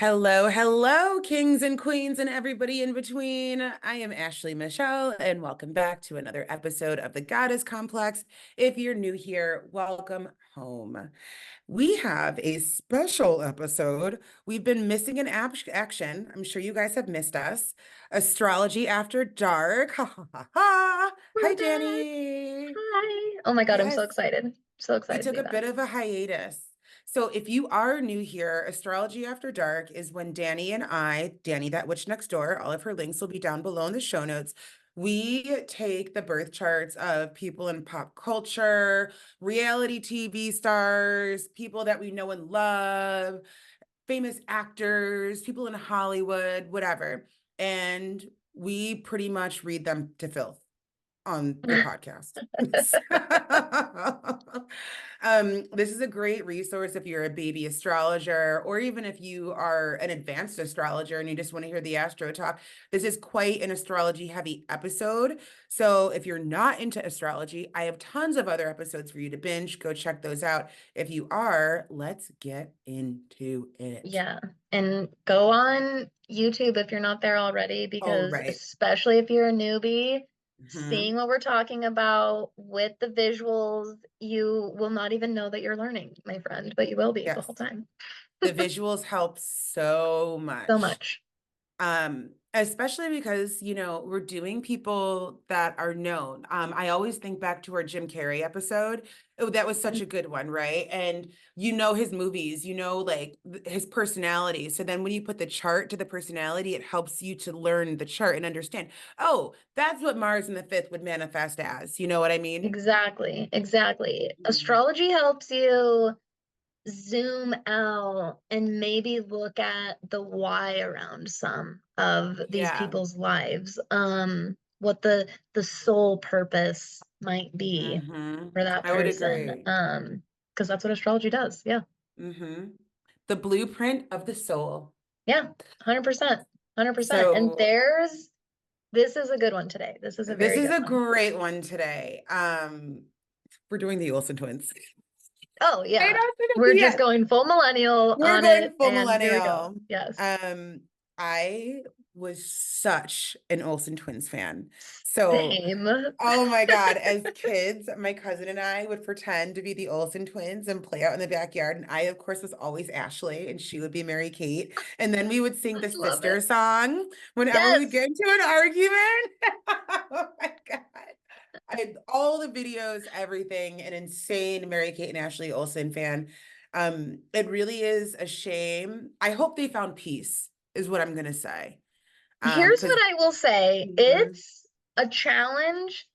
Hello, hello, kings and queens and everybody in between. I am Ashley Michelle, and welcome back to another episode of the Goddess Complex. If you're new here, welcome home. We have a special episode. We've been missing in action. I'm sure you guys have missed us. Astrology After Dark. Ha ha ha ha. We're Hi, back. Dani. Hi. Oh my God, I'm so Yes. excited. So We excited to took be a back. bit of a hiatus. So if you are new here, Astrology After Dark is when Dani and I, Dani, that witch next door, all of her links will be down below in the show notes. We take the birth charts of people in pop culture, reality TV stars, people that we know and love, famous actors, people in Hollywood, whatever. And we pretty much read them to filth on the podcast. This is a great resource if you're a baby astrologer, or even if you are an advanced astrologer and you just want to hear the astro talk. This is quite an astrology heavy episode. So if you're not into astrology, I have tons of other episodes for you to binge. Go check those out. If you are, let's get into it. Yeah. And go on YouTube if you're not there already, All because right. especially if you're a newbie, Mhm. seeing what we're talking about with the visuals, you will not even know that you're learning, my friend, but you will be the Yes. whole time. The visuals help so So much. much. Especially because, we're doing people that are known. I always think back to our Jim Carrey episode. Oh, that was such a good one, right? And his movies, like his personality. So then when you put the chart to the personality, it helps you to learn the chart and understand, oh, that's what Mars in the fifth would manifest as. You know what I mean? Exactly. Exactly. Mhm. Astrology helps you zoom out and maybe look at the why around some of these Yeah. people's lives, what the sole purpose might be for that I would person, agree. because that's what astrology does. Yeah. hmm The blueprint of the soul. Yeah, 100%, 100%. And So this is a good one today. This is a this very is good a one. great one today. We're doing the Olsen twins. Oh Right yeah, after the we're just yes, going full millennial we're on it, going full and here we go. millennial. Yes. I was such an Olsen twins fan. So, Same. oh my God, as kids, my cousin and I would pretend to be the Olsen twins and play out in the backyard. And I, of course, was always Ashley, and she would be Mary Kate. And then we would sing the Love sister it. song whenever we'd Yes. get into an argument. Oh my God. I had all the videos, everything, an insane Mary Kate and Ashley Olsen fan. It really is a shame. I hope they found peace, is what I'm gonna say. Here's Because what I will say. Mhm. It's a challenge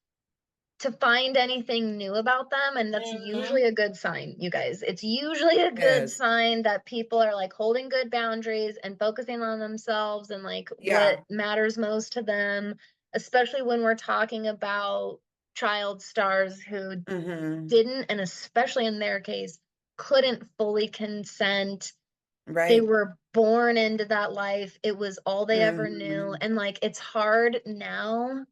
to find anything new about them, and that's Mhm. usually a good sign, you guys. It's usually a good Is sign that people are like holding good boundaries and focusing on themselves and like yeah. what matters most to them, especially when we're talking about child stars who hmm didn't, and especially in their case, couldn't fully consent. They Right. were born into that life. It was all they ever knew. hmm And like it's hard now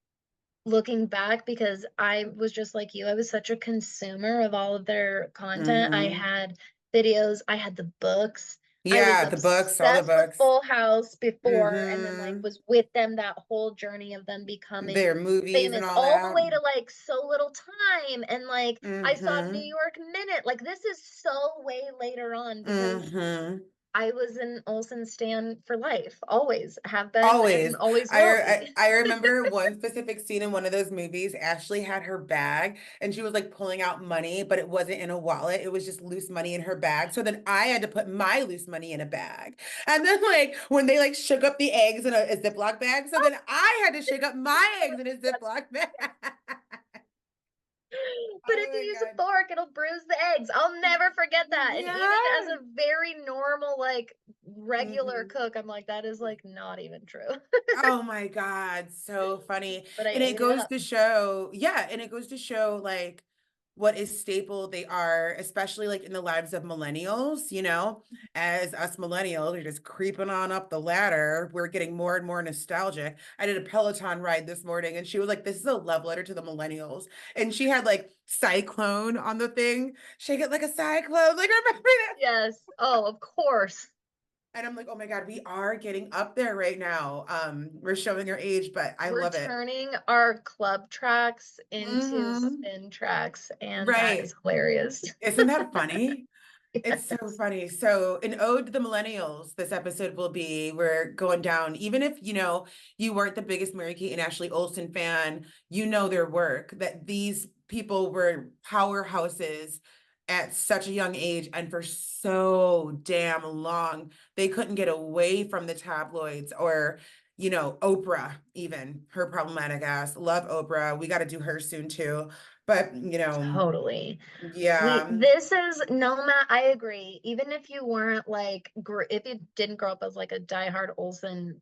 looking back because I was just like you. I was such a consumer of all of their content. I hmm had videos, I had the books. I was Yeah, the books, all the obsessed with books. Full House before, and then like hmm was with them that whole journey of them becoming Their movies and famous all all the that. way to like So Little Time, and like I saw New hmm York Minute. Like this is so way later on because hmm I was an Olsen stan for life, always have been and Always. always I, will I be. I remember one specific scene in one of those movies. Ashley had her bag and she was like pulling out money, but it wasn't in a wallet. It was just loose money in her bag. So then I had to put my loose money in a bag. And then like when they like shook up the eggs in a Ziploc bag, so then I had to shake up my eggs in a Ziploc bag. But Oh if you my use a God. fork, it'll bruise the eggs. I'll never forget that. And even as Yeah. a very normal, like regular Mhm. cook, I'm like, that is like not even true. Oh my God, so funny. But I And it ate it goes up. to show, yeah, and it goes to show like what is staple they are, especially like in the lives of millennials, as us millennials, we're just creeping on up the ladder. We're getting more and more nostalgic. I did a Peloton ride this morning and she was like, this is a love letter to the millennials. And she had like cyclone on the thing. Shake it like a cyclone. Like, remember that? Yes. Oh, of course. And I'm like, oh my God, we are getting up there right now. We're showing our age, but I We're love it. turning our club tracks into Hmm. spin tracks, and that is Right. hilarious. Isn't that funny? It's so Yes. funny. So, an ode to the millennials, this episode will be. We're going down, even if you weren't the biggest Mary Kate and Ashley Olsen fan, you know their work, that these people were powerhouses at such a young age and for so damn long. They couldn't get away from the tabloids or, Oprah, even her problematic ass. Love Oprah. We got to do her soon too. But, Totally. yeah. This is no ma I agree. Even if you weren't like if you didn't grow up as like a diehard Olsen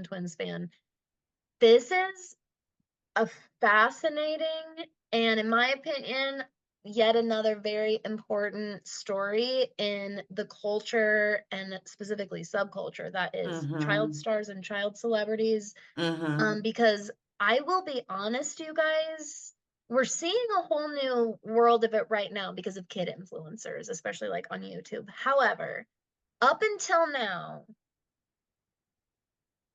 twins fan, this is a fascinating and, in my opinion, yet another very important story in the culture and specifically subculture that is child Mm-hmm. stars and child celebrities. Mm-hmm. Because I will be honest, you guys, we're seeing a whole new world of it right now because of kid influencers, especially like on YouTube. However, up until now,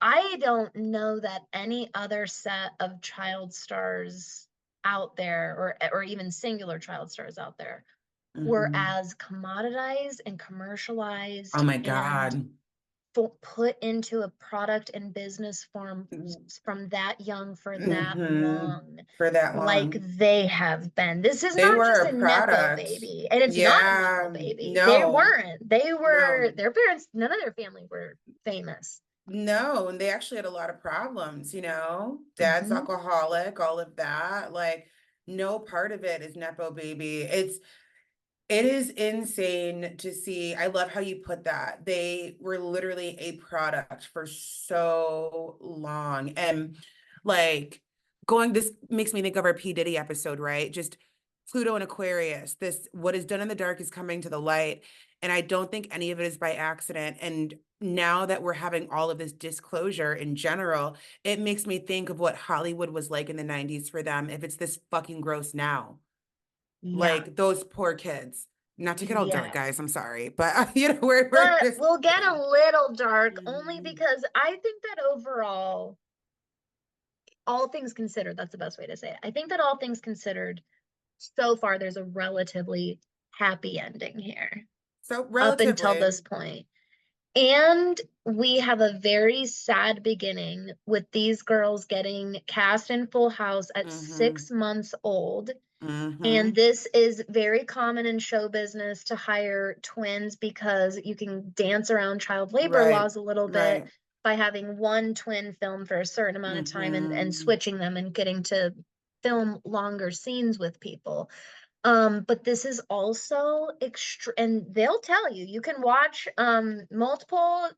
I don't know that any other set of child stars out there, or even singular child stars out there, were Mm-hmm. as commoditized and Oh commercialized my and God. put into a product and business form from that young for that Mm-hmm. long, For that like long. they have been. This is They not were just a a nepo product. baby, and it's not a nepo Yeah. baby. They No. weren't. They were, No. their parents, none of their family were famous. No. And they actually had a lot of problems, Dad's Hmm. alcoholic, all of that. Like, no part of it is Nepo baby. It is insane to see. I love how you put that. They were literally a product for so long. And like this makes me think of our P. Diddy episode, right? Just Pluto and Aquarius. This, what is done in the dark is coming to the light. And I don't think any of it is by accident. And now that we're having all of this disclosure in general, it makes me think of what Hollywood was like in the 90s for them, if it's this fucking gross now. Yeah. Like those poor kids. Not to get all dark, guys. Yes. I'm sorry, but we're But just we'll get a little dark only Mhm. because I think that overall, all things considered, that's the best way to say it. I think that all things considered, so far, there's a relatively happy ending here So up until relatively. this point. And we have a very sad beginning with these girls getting cast in Full House at Mm-hmm. 6 months old. And Mm-hmm. this is very common in show business to hire twins because you can dance around child labor Right. laws a little bit Right. by having one twin film for a certain amount of time, and Mm-hmm. switching them and getting to film longer scenes with people. But this is also extra, and they'll tell you, you can watch multiple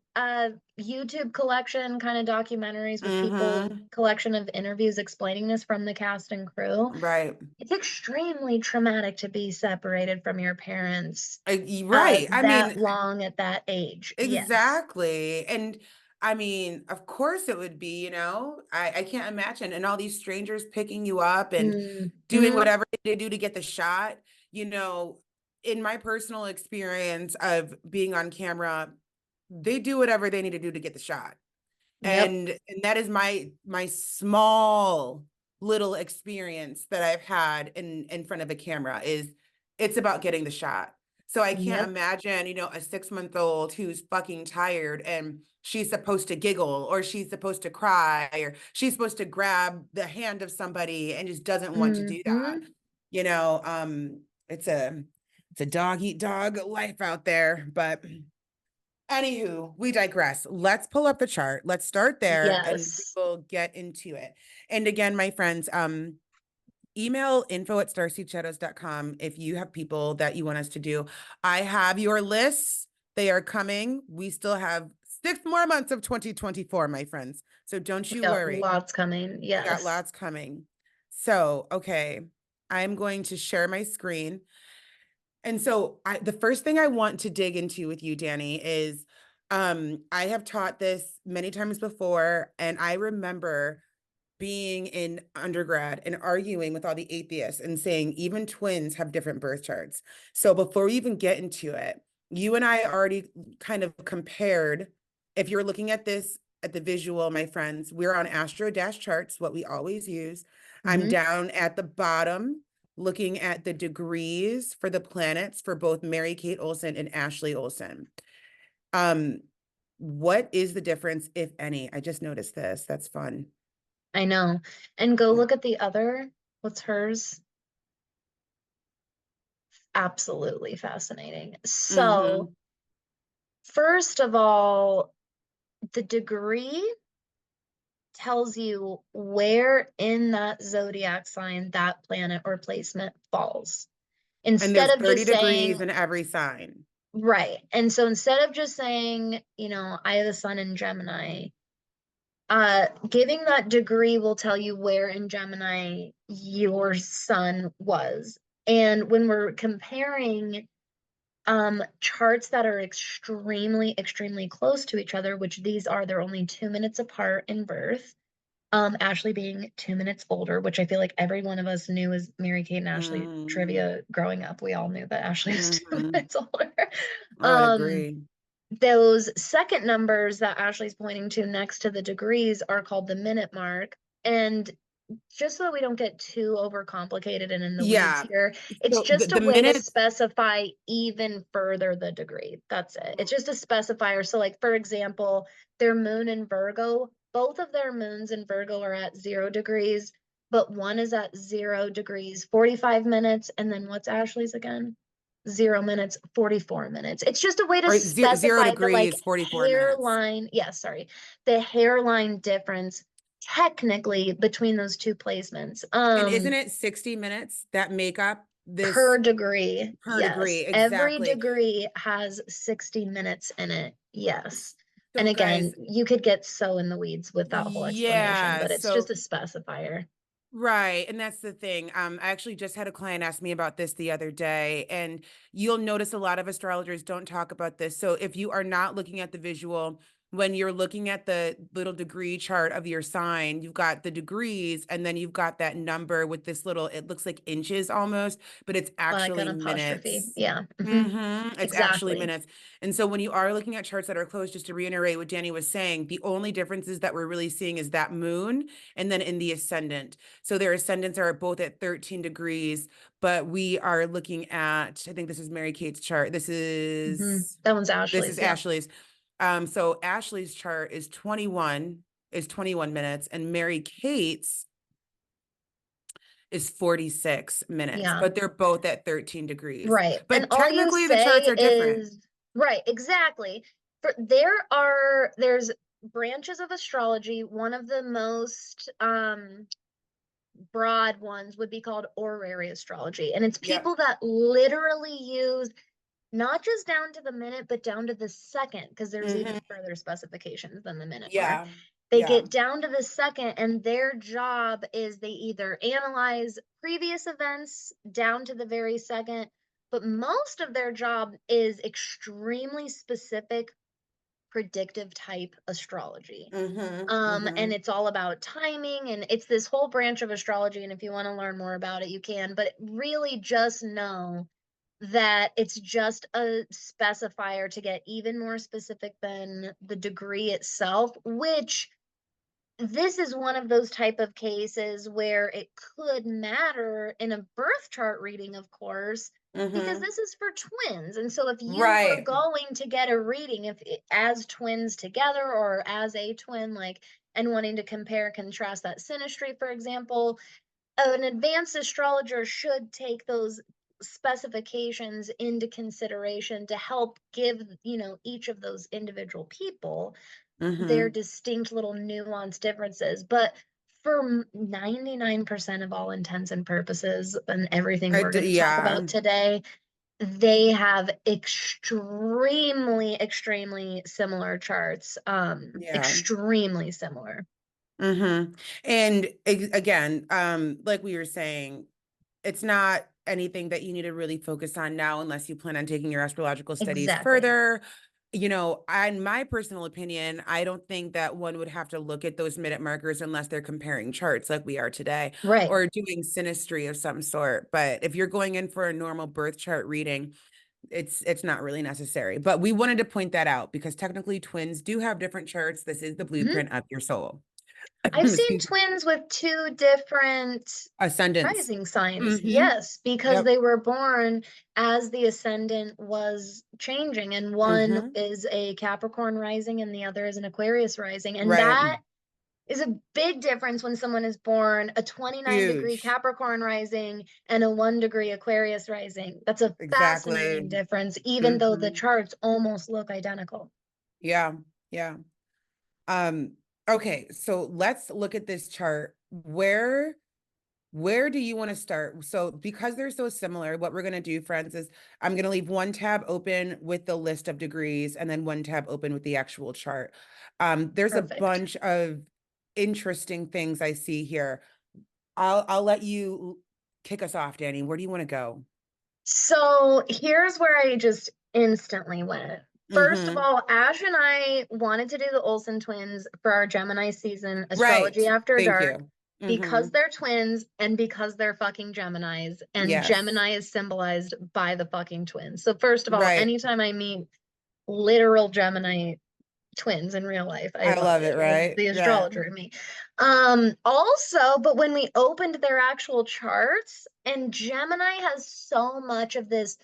YouTube collection kind of documentaries with people, Mm-hmm. collection of interviews explaining this from the cast and crew. Right. It's extremely traumatic to be separated from your parents Right. I that mean, long at that age. Yes. exactly. And I mean, of course it would be, I can't imagine. And all these strangers picking you up and doing Hmm. whatever they do to get the shot, you know, in my personal experience of being on camera, they do whatever they need to do to get the shot. Yep. And that is my small little experience that I've had in front of a camera. Is It's about getting the shot. So I can't Yep. imagine, a 6-month-old who's fucking tired and she's supposed to giggle or she's supposed to cry or she's supposed to grab the hand of somebody and just doesn't want to do that. Hmm. You know, um, it's a dog eat dog life out there, but anywho, we digress. Let's pull up the chart. Let's start there and we Yes. will get into it. And again, my friends, email info@starseedshadows.com if you have people that you want us to do. I have your lists. They are coming. We still have 6 more months of 2024, my friends. So don't We you got worry. lots coming. We got Yes. lots coming. So, okay, I'm going to share my screen. And so the first thing I want to dig into with you, Dani, is I have taught this many times before, and I remember being in undergrad and arguing with all the atheists and saying even twins have different birth charts. So before we even get into it, you and I already kind of compared. If you're looking at this at the visual, my friends, we're on Astro Dash charts, what we always use. I'm Hmm. down at the bottom looking at the degrees for the planets for both Mary Kate Olsen and Ashley Olsen. Um, what is the difference, if any? I just noticed this. That's fun. I know. And go look at the other. What's hers? Absolutely fascinating. Mm-hmm. So, first of all, the degree tells you where in that zodiac sign that planet or placement falls. And Instead there's of 30 just saying, degrees in every sign. right. And so instead of just saying, I have the sun in Gemini, giving that degree will tell you where in Gemini your sun was. And when we're comparing charts that are extremely, extremely close to each other, which these are, they're only 2 minutes apart in birth. Ashley being 2 minutes older, which I feel like every one of us knew as Mary Kate and Ashley Mm-hmm. trivia growing up. We all knew that Ashley was two Mm-hmm. minutes older. I would Um, agree. those second numbers that Ashley's pointing to next to the degrees are called the minute mark. And just so that we don't get too overcomplicated and in the weeds Yeah. here, it's So the, just a the way to minutes, specify even further the degree. That's it. It's just a specifier. So, like, for example, their moon in Virgo, both of their moons in Virgo are at 0 degrees, but one is at 0 degrees, 45 minutes. And then what's Ashley's again? 0 minutes, 44 minutes. It's just a way to or zero specify the like degrees, 44 minutes. hairline, yeah, sorry, the hairline difference technically between those two placements. And isn't it 60 minutes that make up Per this degree, per degree? yes. Every Exactly. degree has 60 minutes in it, yes. And So again, guys, you could get so in the weeds with that whole explanation, yeah. but it's just So a specifier. right. And that's the thing. I actually just had a client ask me about this the other day, and you'll notice a lot of astrologers don't talk about this. So if you are not looking at the visual, when you're looking at the little degree chart of your sign, you've got the degrees, and then you've got that number with this little, it looks like inches almost, but it's Like an actually apostrophe. minutes. Yeah. It's actually Exactly. minutes. And so when you are looking at charts that are close, just to reiterate what Dani was saying, the only differences that we're really seeing is that moon and then in the ascendant. So their ascendants are both at 13 degrees, but we are looking at, I think this is Mary Kate's chart. That one's This is Ashley's. Yeah. Ashley's. So Ashley's chart is 21 minutes, and Mary Kate's is 46 minutes, Yeah. but they're both at 13 degrees. Right. And But all you technically the charts say are different. is right, exactly. There's branches of astrology. One of the most broad ones would be called horary astrology. And it's Yep. people that literally use not just down to the minute, but down to the second, because there's even Hmm. further specifications than the minute mark. Yeah. They Yeah. get down to the second, and their job is they either analyze previous events down to the very second, but most of their job is extremely specific predictive type astrology. Hmm. And Hmm. it's all about timing, and it's this whole branch of astrology. And if you want to learn more about it, you can, but really just know that it's just a specifier to get even more specific than the degree itself, which this is one of those type of cases where it could matter in a birth chart reading, of course, because Hmm. this is for twins. And so if you were Right. going to get a reading as twins together or as a twin, like, and wanting to compare contrast that synastry, for example, an advanced astrologer should take those specifications into consideration to help give, each of those individual people their Hmm. distinct little nuanced differences. But for 99% of all intents and purposes, and everything we're going to talk Yeah. about today, they have extremely, extremely similar charts. Yeah. Extremely similar. And again, like we were saying, it's not anything that you need to really focus on now unless you plan on taking your astrological studies Exactly. further. In my personal opinion, I don't think that one would have to look at those minute markers unless they're comparing charts like we are today Right. or doing synastry of some sort. But if you're going in for a normal birth chart reading, It's not really necessary. But we wanted to point that out because technically twins do have different charts. This is the Mhm. blueprint of your soul. I've seen Excuse me. twins with two different Ascendants. rising signs. Mm-hmm. Yes, because Yep. they were born as the ascendant was changing, and one Mm-hmm. is a Capricorn rising and the other is an Aquarius rising. And Right. that is a big difference when someone is born a 29-degree Huge. Capricorn rising and a 1-degree Aquarius rising. That's a fascinating Exactly. difference, even though the Mm-hmm. charts almost look identical. Yeah. Yeah. Um, okay, so let's look at this chart. Where do you want to start? So because they're so similar, what we're going to do, friends, is I'm going to leave one tab open with the list of degrees and then one tab open with the actual chart. There's a Perfect. bunch of interesting things I see here. I'll let you kick us off, Dani. Where do you want to go? So here's where I just instantly went. First of Mm-hmm. all, Ash and I wanted to do the Olsen twins for our Gemini season, Right. Astrology After Thank Dark, you. Mm-hmm. because they're twins and because they're fucking Geminis, and Yes. Gemini is symbolized by the fucking twins. So, first of all, Right. anytime I meet literal Gemini twins in real life, I I love love it, it. I love right? the Yeah. astrologer in me. Also, but when we opened their actual charts, and Gemini has so much of this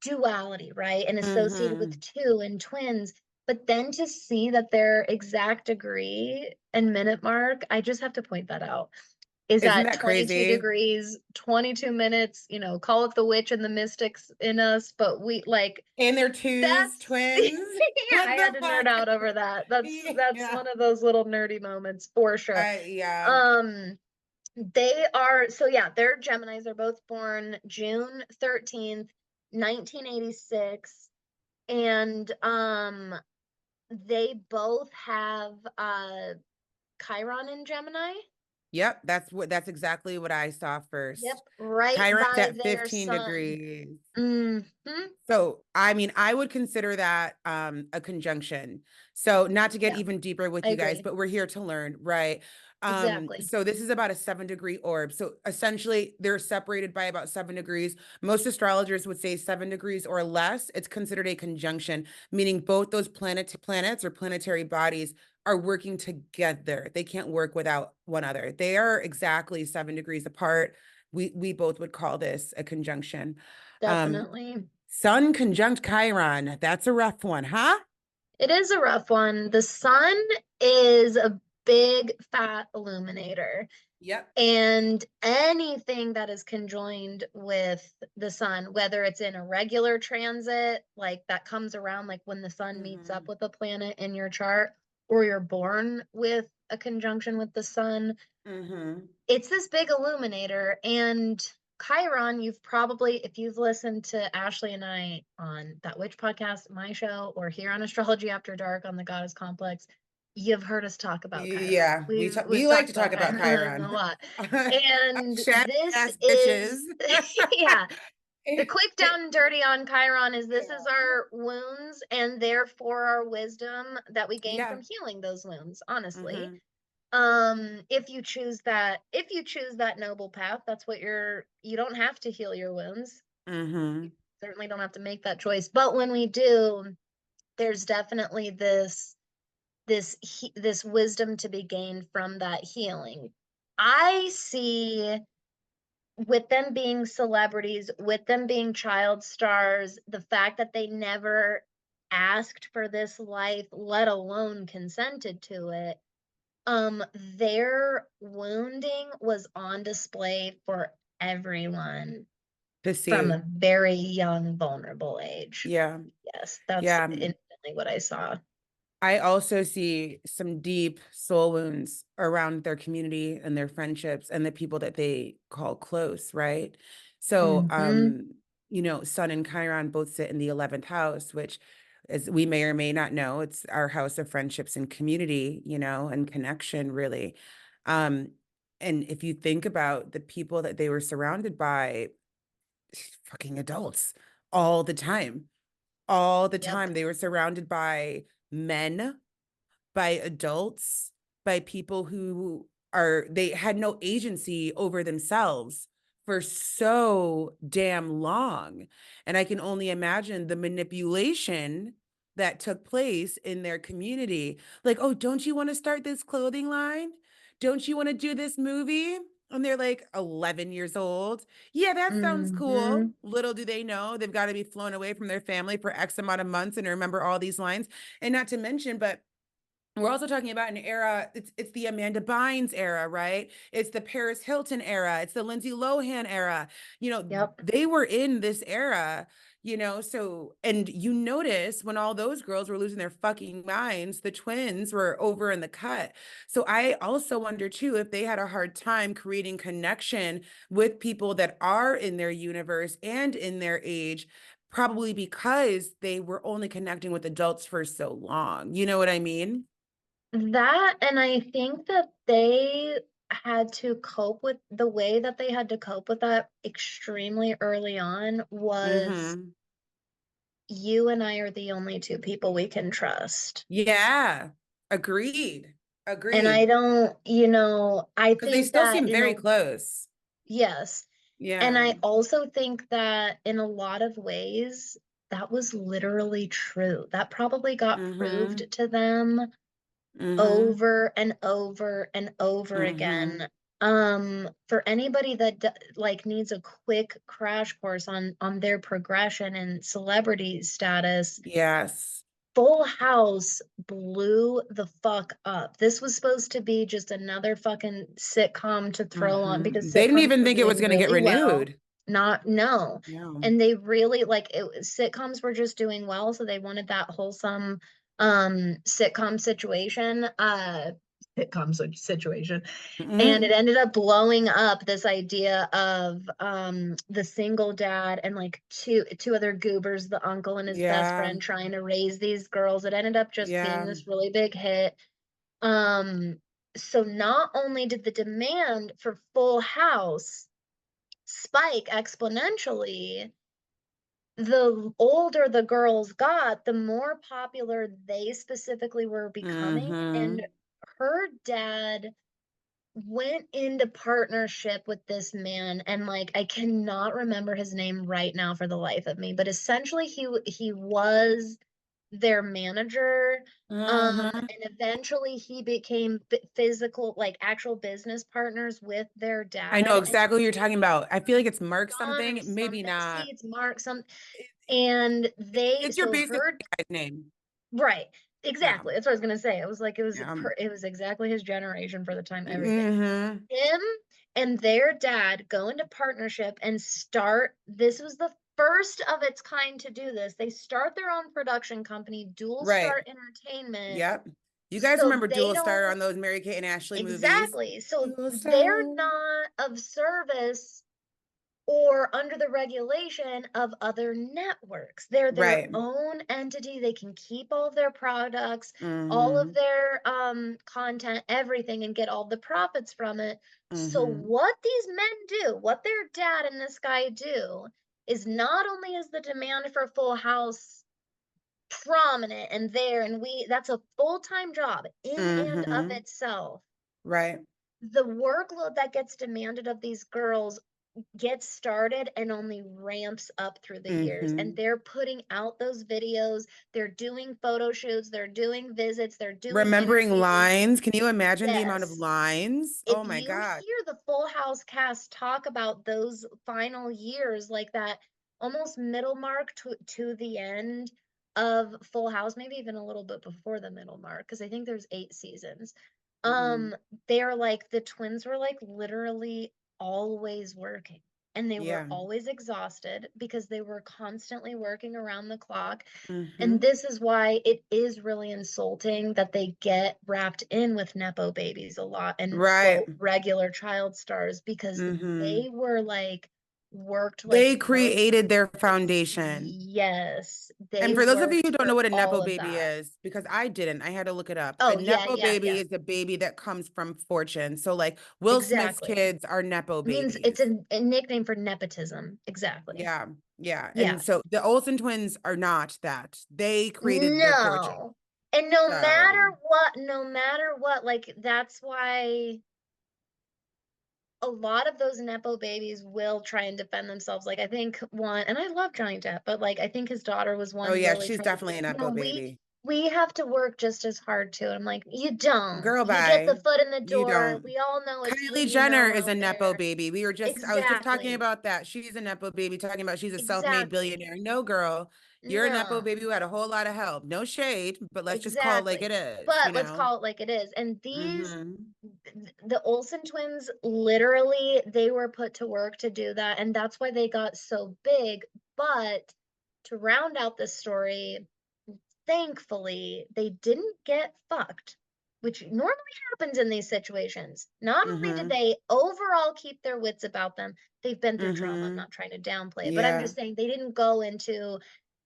duality, right? And associated with Mm-hmm. two and twins. But then to see that their exact degree and minute mark, I just have to point that out, is Isn't at that 22 crazy? degrees, 22 minutes, call it the witch and the mystics in us, but we like And they're twos, that's twins. yeah, What I had the to nerd fuck? out over that. That's Yeah. one of those little nerdy moments for sure. Yeah. Um they are, so yeah, they're Geminis. They're both born June 13th, 1986. And they both have Chiron in Gemini. Yep, that's exactly what I saw Yep, first. right Chiron's by at their 15 sun. degrees. Hmm. So, I mean, I would consider that a conjunction. So, not to get Yeah, even deeper with I you guys, agree. but we're here to learn, right? Exactly. So this is about a 7 degree orb. So essentially, they're separated by about 7 degrees. Most astrologers would say 7 degrees or less. It's considered a conjunction, meaning both those planets or planetary bodies are working together. They can't work without one other. They are exactly 7 degrees apart. We both would call this a conjunction. Um, Definitely. Sun conjunct Chiron. That's a rough one, huh? It is a rough one. The sun is a big fat illuminator. Yep. And anything that is conjoined with the sun, whether it's in a regular transit, like that comes around, like when the sun meets up Mm-hmm. with a planet in your chart, or you're born with a conjunction with the sun, Mm-hmm. it's this big illuminator. And Chiron, you've probably, if you've listened to Ashley and I on that witch podcast, my show, or here on Astrology After Dark on the Goddess Complex, you've heard us talk about Chiron. Yeah, We've we like talked to talk about about Chiron a Chiron. lot. And Shadow this ass bitches. is yeah, the quick down and dirty on Chiron is this is Yeah. our wounds and therefore our wisdom that we gain Yeah. from healing those wounds, honestly. Mm-hmm. If you choose that noble path, that's what you don't have to heal your wounds. Mm-hmm. Certainly don't have to make that choice. But when we do, there's definitely this wisdom to be gained from that healing. I see, with them being celebrities, with them being child stars, the fact that they never asked for this life, let alone consented to it, their wounding was on display for everyone To from see. a very young, vulnerable age. Yeah. Yes, that's Yeah. instantly what I saw. I also see some deep soul wounds around their community and their friendships and the people that they call close, right? So, Hmm. Sun and Chiron both sit in the 11th house, which, as we may or may not know, it's our house of friendships and community, and connection, really. Um, and if you think about the people that they were surrounded by, fucking adults all the time, all the Yep. time, they were surrounded by men, by adults, by people who they had no agency over themselves for so damn long. And I can only imagine the manipulation that took place in their community. Like, oh, don't you want to start this clothing line? Don't you want to do this movie? And they're like 11 years old. Yeah, that sounds cool. Hmm. Little do they know they've got to be flown away from their family for X amount of months and remember all these lines. And not to mention, but we're also talking about an era, it's the Amanda Bynes era, right? It's the Paris Hilton era, it's the Lindsay Lohan era. Yep. They were in this era, so and you notice when all those girls were losing their fucking minds, the twins were over in the cut. So I also wonder too if they had a hard time creating connection with people that are in their universe and in their age, probably because they were only connecting with adults for so long. You know what I mean? That, and I think that they had to cope with the way that they had to cope with that extremely early on was Mm-hmm. you and I are the only two people we can trust. Yeah. Agreed. And I Agreed. don't, I Because they think still that seem very close. yes. And Yeah. I also think that in a lot of ways, that was literally true. That probably got Mm-hmm. proved to them Mm-hmm. over and over and over Mm-hmm. again. For anybody that like needs a quick crash course on their progression and celebrity status, Yes. Full House blew the fuck up. This was supposed to be just another fucking sitcom to throw on because Mm-hmm. They didn't sitcoms even were think it was doing going to get really well. renewed. Not, no. Yeah. And they really like sitcoms were just doing well, so they wanted that wholesome sitcom situation. Situation. And it Mm-hmm. ended up blowing up this idea of the single dad and like two other goobers, the uncle and his best Yeah. friend trying to raise these girls. It ended up just being Yeah. this really big hit. Um, so not only did the demand for Full House spike exponentially, the older the girls got, the more popular they specifically were becoming. And Mm-hmm. her dad went into partnership with this man, and like I cannot remember his name right now for the life of me, but essentially he was their manager. Mm-hmm. And eventually he became physical, like actual business partners with their I know dad, and exactly what you're talking they about. I feel like it's Mark son or something, maybe something, not. seeds mark some, It- and they It's your so basic her guy's name. right, Yeah. exactly, that's what I was gonna say. It was like Yeah. it was exactly his generation for the time, everything. Mm-hmm. Him and their dad go into partnership and start, this was the first of its kind to do this. They start their own production company, Dual Right. Star Entertainment. Yep. You guys So remember they Dual Star on don't, those Mary Kate and Ashley movies? exactly. So Dual they're Star. not of service or under the regulation of other networks. They're their Right. own entity. They can keep all of their products, all of Mm-hmm. their content, everything, and get all the profits from it. So Mm-hmm. what these men do, what their dad and this guy do, is not only is the demand for Full House prominent and there, and we that's a full-time job in and of Mm-hmm. itself. Right. The workload that gets demanded of these girls gets started and only ramps up through the years. And Mm-hmm. they're putting out those videos, they're doing photo shoots, they're doing visits, they're doing Remembering interviews. lines. Can you imagine the amount of Yes. lines? If Oh my you God. hear the Full House cast talk about those final years, like that almost middle mark to the end of Full House, maybe even a little bit before the middle mark, because I think there's 8 seasons. Mm-hmm. They're like the twins were like literally always working, and they were Yeah. always exhausted because they were constantly working around the clock. And Mm-hmm. this is why it is really insulting that they get wrapped in with Nepo babies a lot and Right. quote regular child stars, because Mm-hmm. they were like worked like They created their foundation. yes, And they for those of you worked who don't know for what a all Nepo of baby that. is, because I didn't, I had to look it up. A Oh, yeah, Nepo yeah, baby yeah, is a baby that comes from fortune. So, like, Will Smith's exactly. kids are Nepo Means it's babies. a nickname for nepotism. Exactly. Yeah. Yeah. And Yeah. so the Olsen twins are not that. They created their fortune. No. And no So, matter what, no matter what, like that's why a lot of those nepo babies will try and defend themselves. Like, I think one, and I love Johnny Depp, but like, I think his daughter was Oh one yeah, really she's trying to definitely be an like, Nepo no, baby. we have to work just as hard too. And I'm like, you don't. Girl, You get the bye. foot in the You door. don't. We all know it's who Kylie you Jenner know is out a Nepo there. baby. I was just talking Exactly. about that. She's a Nepo baby, talking about she's a self-made Exactly. billionaire. No, girl, you're a Nepo No. baby who had a whole lot of help. No shade, but let's just call it like it Exactly. is, you But let's know? call it like it is. And Mm-hmm. the Olsen twins, literally, they were put to work to do that. And that's why they got so big. But to round out this story, thankfully, they didn't get fucked, which normally happens in these situations. Not only did Mm-hmm. they overall keep their wits about them, they've been through trauma. I'm Mm-hmm. not trying to downplay it, but I'm Yeah. just saying they didn't go into,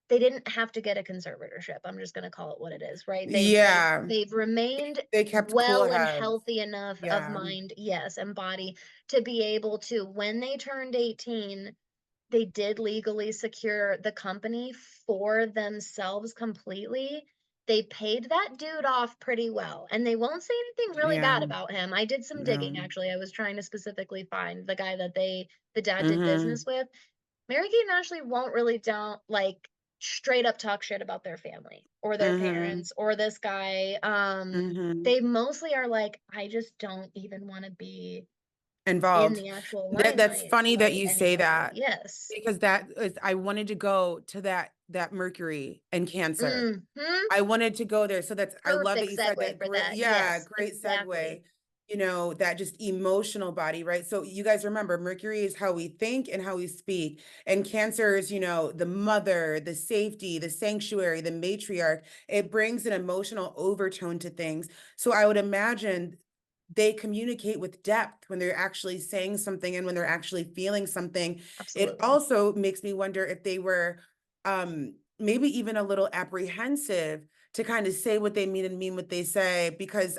they didn't have to get a conservatorship. I'm just going to call it what it is, right? Yeah. They've remained They kept cool well and heads. healthy enough of Yeah. mind, yes, and body to be able to, when they turned 18, they did legally secure the company for themselves completely. They paid that dude off pretty well, and they won't say anything really bad Yeah. about him. I did some digging, No. actually. I was trying to specifically find the guy that the dad did Mm-hmm. business with. Mary-Kate and Ashley won't really don't like straight up talk shit about their family or their Mm-hmm. parents or this guy. Mm-hmm. They mostly are like, I just don't even want to be in Involved. the actual That's limelight funny that like you say anymore. that Yes. because that is, I wanted to go to that Mercury and Cancer. Mhm. I wanted to go there. So I love that Perfect you said segue that. for Great. that. Yeah, Yes, great exactly. segue. That just emotional body, right? So you guys remember Mercury is how we think and how we speak. And Cancer is, the mother, the safety, the sanctuary, the matriarch. It brings an emotional overtone to things. So I would imagine they communicate with depth when they're actually saying something and when they're actually feeling something. It Absolutely. also makes me wonder if they were maybe even a little apprehensive to kind of say what they mean and mean what they say because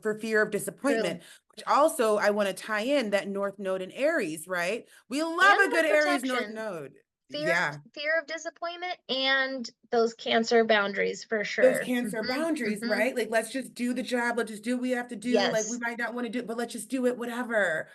for fear of True. disappointment, which also I want to tie in that North Node in Aries, right? We love And a the good Aries North protection. Node. Fear Yeah. fear of disappointment and those cancer boundaries for Those sure. Cancer boundaries, Mhm. right? Like, let's just do the job. Let's just do what we have to do. Like, we Yes. might not want to do it, but let's just do it, whatever.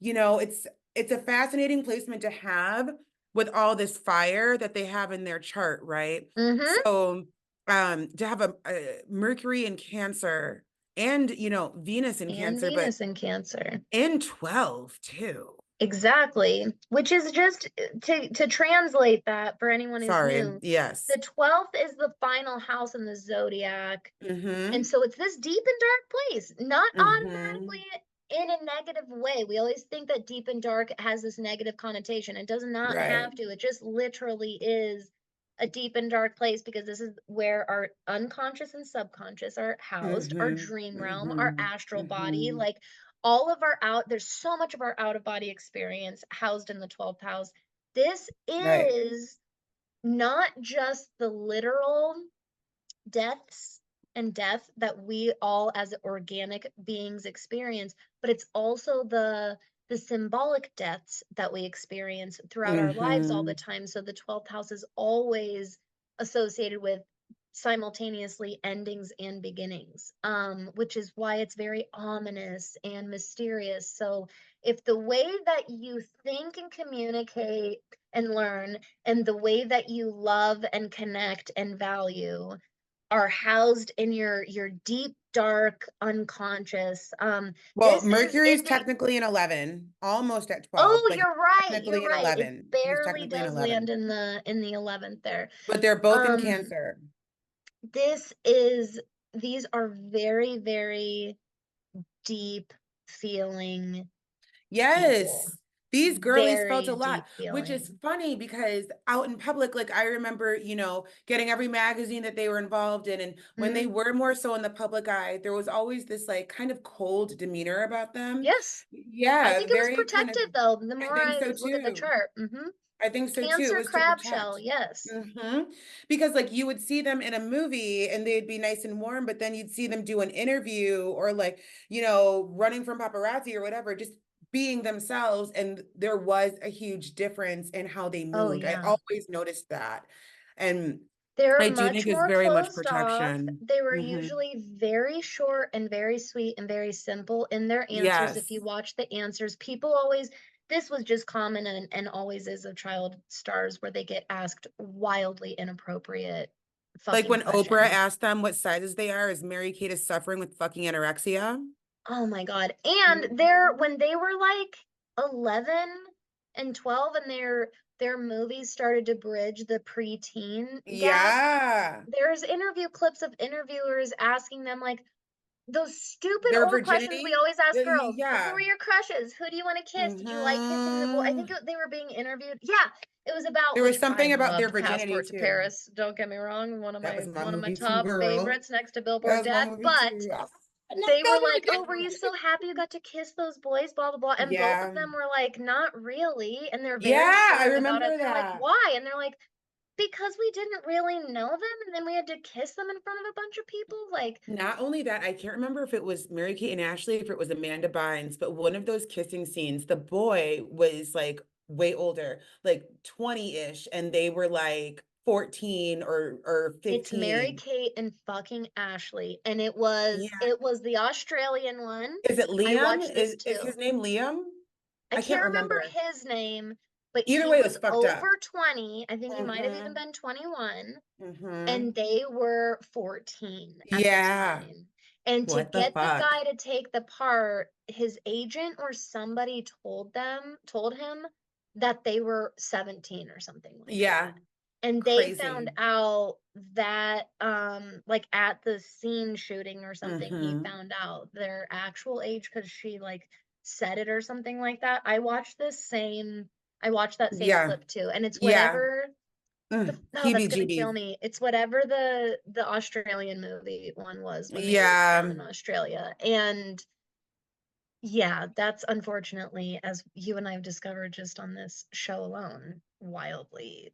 It's a fascinating placement to have with all this fire that they have in their chart, right? Mhm. So, to have a Mercury in Cancer and Venus in And Cancer, but Venus in Cancer. in 12 too. Exactly. Which is just to translate that for anyone who's Sorry. new. Yes. The 12th is the final house in the zodiac. And Mm-hmm. so it's this deep and dark place, not Mm-hmm. automatically in a negative way. We always think that deep and dark has this negative connotation. It does not Right. have to. It just literally is a deep and dark place because this is where our unconscious and subconscious are housed, our Mm-hmm. dream realm, our Mm-hmm. astral body, Mm-hmm. like all of our there's so much of our out of body experience housed in the 12th house. This Right. is not just the literal deaths and death that we all as organic beings experience, but it's also the symbolic deaths that we experience throughout our lives all the Mm-hmm. time. So the 12th house is always associated with simultaneously endings and beginnings, which is why it's very ominous and mysterious. So if the way that you think and communicate and learn and the way that you love and connect and value are housed in your deep dark unconscious, Well, this is Mercury it is may technically in 11, almost at 12, oh, but he's you're technically in right, it 11. He's barely technically in does land 11. in the 11th there. But they're both in um Cancer. this is these are very very deep feeling people, Yes. These girlies felt very a deep lot, which is feeling. funny because out in public, like I remember, getting every magazine that they were involved in. And when they Mhm. were more so in the public eye, there was always this like kind of cold demeanor about them. Yes, I Yeah, think it was very kind of, protective though, the I more think I so look at the too. chart. I think so too. It Cancer was to crab shell, protect. yes. Because like you would see them in a movie and they'd be nice and warm, but then you'd see them do an interview or like, running from paparazzi or whatever, just being themselves. And there was a huge difference in how they Oh moved. I yeah. always noticed that. And They're I do much think it's more very much closed off. protection. They were Hmm. usually very short and very sweet and very simple in their answers. If Yes. you watch the answers, people always, this was just common and always is of child stars where they get asked wildly inappropriate Like fucking when Oprah questions. asked them what sizes they are, is Mary Kate is suffering with fucking anorexia? Oh my God. And they're Mhm. when they were like 11 and 12 and their movies started to bridge the preteen gap. Yeah. There's interview clips of interviewers asking them like those stupid Their old questions we virginity? always ask girls. Who Yeah. are your crushes? Who do you want to kiss? Did you like kissing the boy? I think Hmm. they were being interviewed. Yeah, it was about There was which I something about their loved virginity Passport to too. Paris. Don't get me wrong, That was my one of my movie too, top girl. favorites next to That Billboard was my Dad. movie But too. Ah, not they were Billboard like, "Oh, were you Dad. so happy you got to kiss those boys?" Blah blah blah. And both of Yeah. them were like, "Not really." And they're very Yeah, I short about it. remember They're like, that. "Why?" And they're like, "Because we didn't really know them, and then we had to kiss them in front of a bunch of people." Like, Not only that, I can't remember if it was Mary Kate and Ashley, if it was Amanda Bynes, but one of those kissing scenes, the boy was like way older, like 20-ish, and they were like 14 or it's Mary 15. Kate and fucking Ashley, and Yeah. it was the Australian one. Is it I Liam? watched this Is too. his name Liam? I I can't can't remember remember. his name, but Either he way, it was was fucked up. over 20. I think he might have even Hmm. been 21, Hmm. and they were 14 at the Yeah. time. And to What the get the fuck? guy to take the part, his agent or somebody told him that they were 17 or something like Yeah. that. And they found Crazy. out that like at the scene shooting or something, he Hmm. found out their actual age because she like said it or something like that. I watched that same Yeah. clip too, and it's Yeah. whatever oh, that's gonna kill Heebie-jeebies. me. It's whatever the Australian movie one was when they were down Yeah. in Australia. And yeah, that's unfortunately, as you and I have discovered just on this show alone, wildly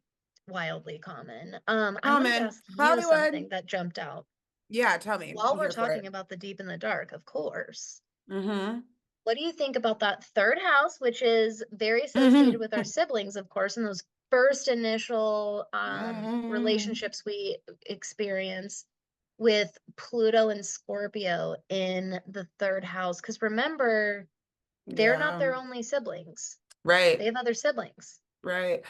common. I wanted to Common. ask you Hollywood. something that jumped out. Yeah, tell me. While I'm we're here for talking it. about the deep and the dark, of course, Hmm. what do you think about that third house, which is very associated Hmm. with our siblings, of course, and those first initial Hmm. relationships we experience with Pluto and Scorpio in the third house? Because remember, they're not Yeah. their only siblings. They Right. have other siblings. Right.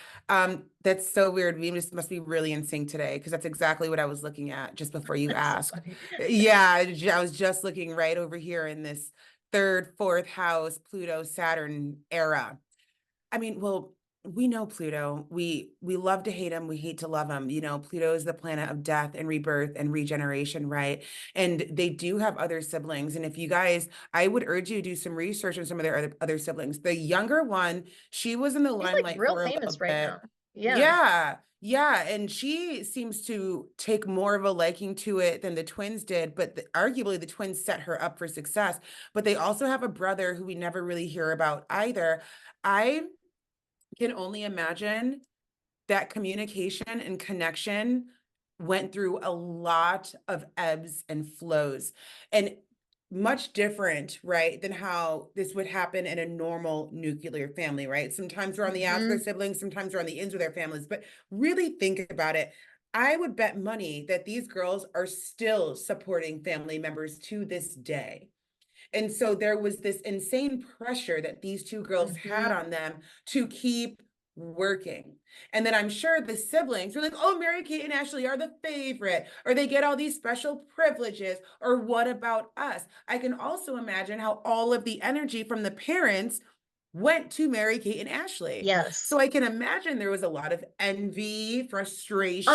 That's so weird. We must be really in sync today because that's exactly what I was looking at just before you That's so asked. funny. Yeah, I was just looking right over here in this third, fourth house, Pluto, Saturn era. I mean, well, we know Pluto. We love to hate him, we hate to love him. You know, Pluto is the planet of death and rebirth and regeneration, right? And they do have other siblings. And if you guys, I would urge you to do some research on some of their other siblings. The younger one, she was in the He's like limelight real for a little famous right now. bit. Yeah. Yeah. Yeah, and she seems to take more of a liking to it than the twins did, but arguably the twins set her up for success. But they also have a brother who we never really hear about either. I can only imagine that communication and connection went through a lot of ebbs and flows and much different, right, than how this would happen in a normal nuclear family, right? Sometimes we're on the outs with their Hmm. siblings, sometimes we're on the ins with their families, but really think about it. I would bet money that these girls are still supporting family members to this day. And so there was this insane pressure that these two girls had Hmm. on them to keep working. And then I'm sure the siblings were like, oh, Mary Kate and Ashley are the favorite, or they get all these special privileges, or what about us? I can also imagine how all of the energy from the parents went to Mary Kate and Ashley. So Yes. I can imagine there was a lot of envy, On both frustration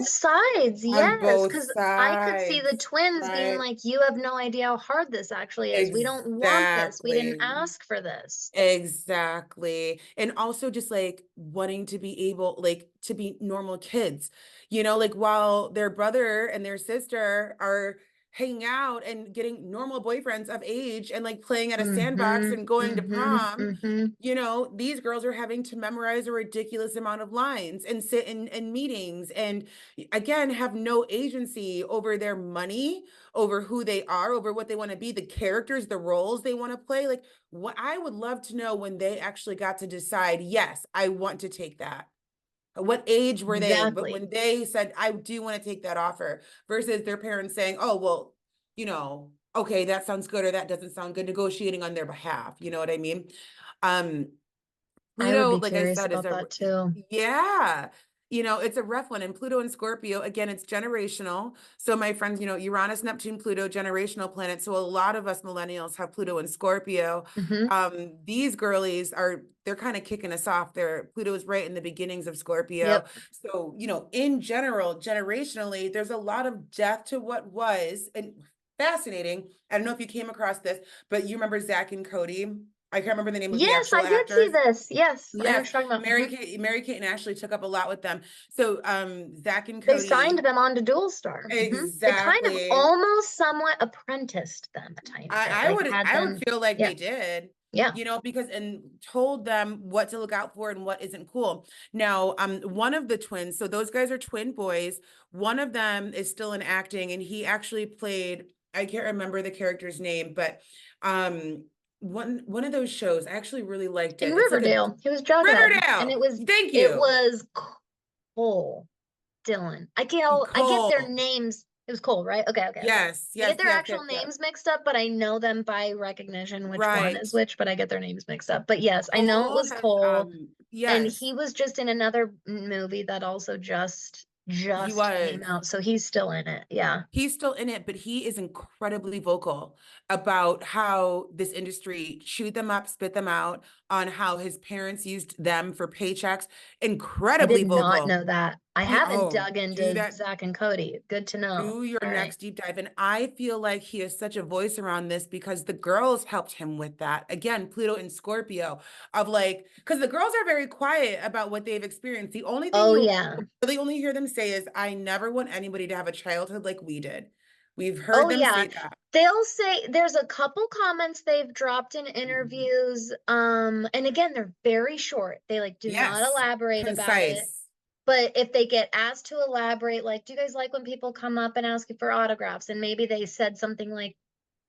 sides, on yes, both because I could see the sides, twins being right? like, "You have no idea how hard this actually is. We don't want this. We didn't Exactly. ask for this." Exactly. And also just like wanting to be able, like, to be normal kids, you know, like while their brother and their sister are hanging out and getting normal boyfriends of age and like playing at a sandbox Mhm, and going to mhm, prom, mhm. you know, these girls are having to memorize a ridiculous amount of lines and sit in meetings and again have no agency over their money, over who they are, over what they want to be, the characters, the roles they want to play. Like, what I would love to know when they actually got to decide, yes, I want to take that. What age were they? But Exactly. when they said, I do want to take that offer, versus their parents saying, oh, well, okay, that sounds good or that doesn't sound good, negotiating on their behalf. You know what I mean? Um, I would Pluto, be like I curious said, is about a, that too. yeah, it's a rough one. And Pluto and Scorpio, again, it's generational. So my friends, Uranus, Neptune, Pluto, generational planets. So a lot of us millennials have Pluto and Scorpio. Hmm. These girlies they're kind of kicking us off. Pluto is right in the beginnings of Scorpio. Yep. So, in general, generationally, there's a lot of death to what was, and fascinating. I don't know if you came across this, but you remember Zach and Cody? I can't remember the name of the Yes, I actual did see actors. this. Yes, I know Yes, what you're talking about. Mhm. Mary Kate and Ashley took up a lot with them. So Zach and They signed Cody, them on to Dual Star. Hmm. They kind of exactly. almost somewhat apprenticed them a tiny bit, I like would had I would them. feel like Yeah, they did, yeah. because and told them what to look out for and what isn't cool. Now, one of the twins, so those guys are twin boys. One of them is still in acting, and he actually played, I can't remember the character's name, but one of those shows, I actually really liked In it. It's like a Riverdale, he was Jughead, and Riverdale. Thank it you. was Cole Dylan. I get their Cole. names. It was Cole, right? Okay, okay, okay. Yes, I yes, get their yes, yes, actual yes. names mixed up, but I know them by recognition which one Right. is which, but I get their names mixed up. But yes, I know it Cole was has Cole, and yes, he was just in another movie that also he just came was. out, so he's still in it. Yeah. He's still in it, but he is incredibly vocal about how this industry chewed them up, spit them out, on how his parents used them for paychecks. I did Incredibly not vocal. know that. I haven't dug Do into that. Zach and Cody. Good to know. Do your All right. next deep dive. And I feel like he is such a voice around this because the girls helped him with that. Again, Pluto and Scorpio, of like, because the girls are very quiet about what they've experienced. The only thing Oh you yeah. really only hear them say is, I never want anybody to have a childhood like we did. We've heard Oh them yeah. say that. They'll say there's a couple comments they've dropped in Mhm. interviews. And again, they're very short. They like do not Yes, elaborate about it. concise. But if they get asked to elaborate, like, do you guys like when people come up and ask you for autographs? And maybe they said something like,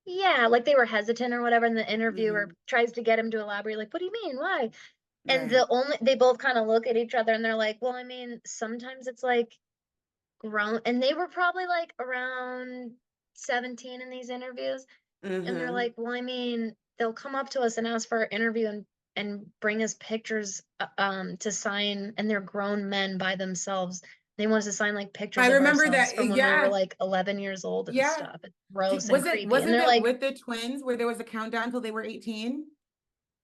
yeah, like they were hesitant or whatever, and the interviewer Mhm. tries to get him to elaborate, like, what do you mean? Why? And Right. they both kind of look at each other and they're like, well, I mean, sometimes it's like grown, and they were probably like around 17 in these interviews. And they're Mm-hmm. like, well, I mean, they'll come up to us and ask for an interview and bring us pictures to sign, and they're grown men by themselves. They want us to sign like I pictures of remember ourselves that. from when we were Yeah. like 11 years old and Yeah. stuff. It's gross and Was it creepy. And wasn't they're it like, with the twins where there was a countdown till they were 18?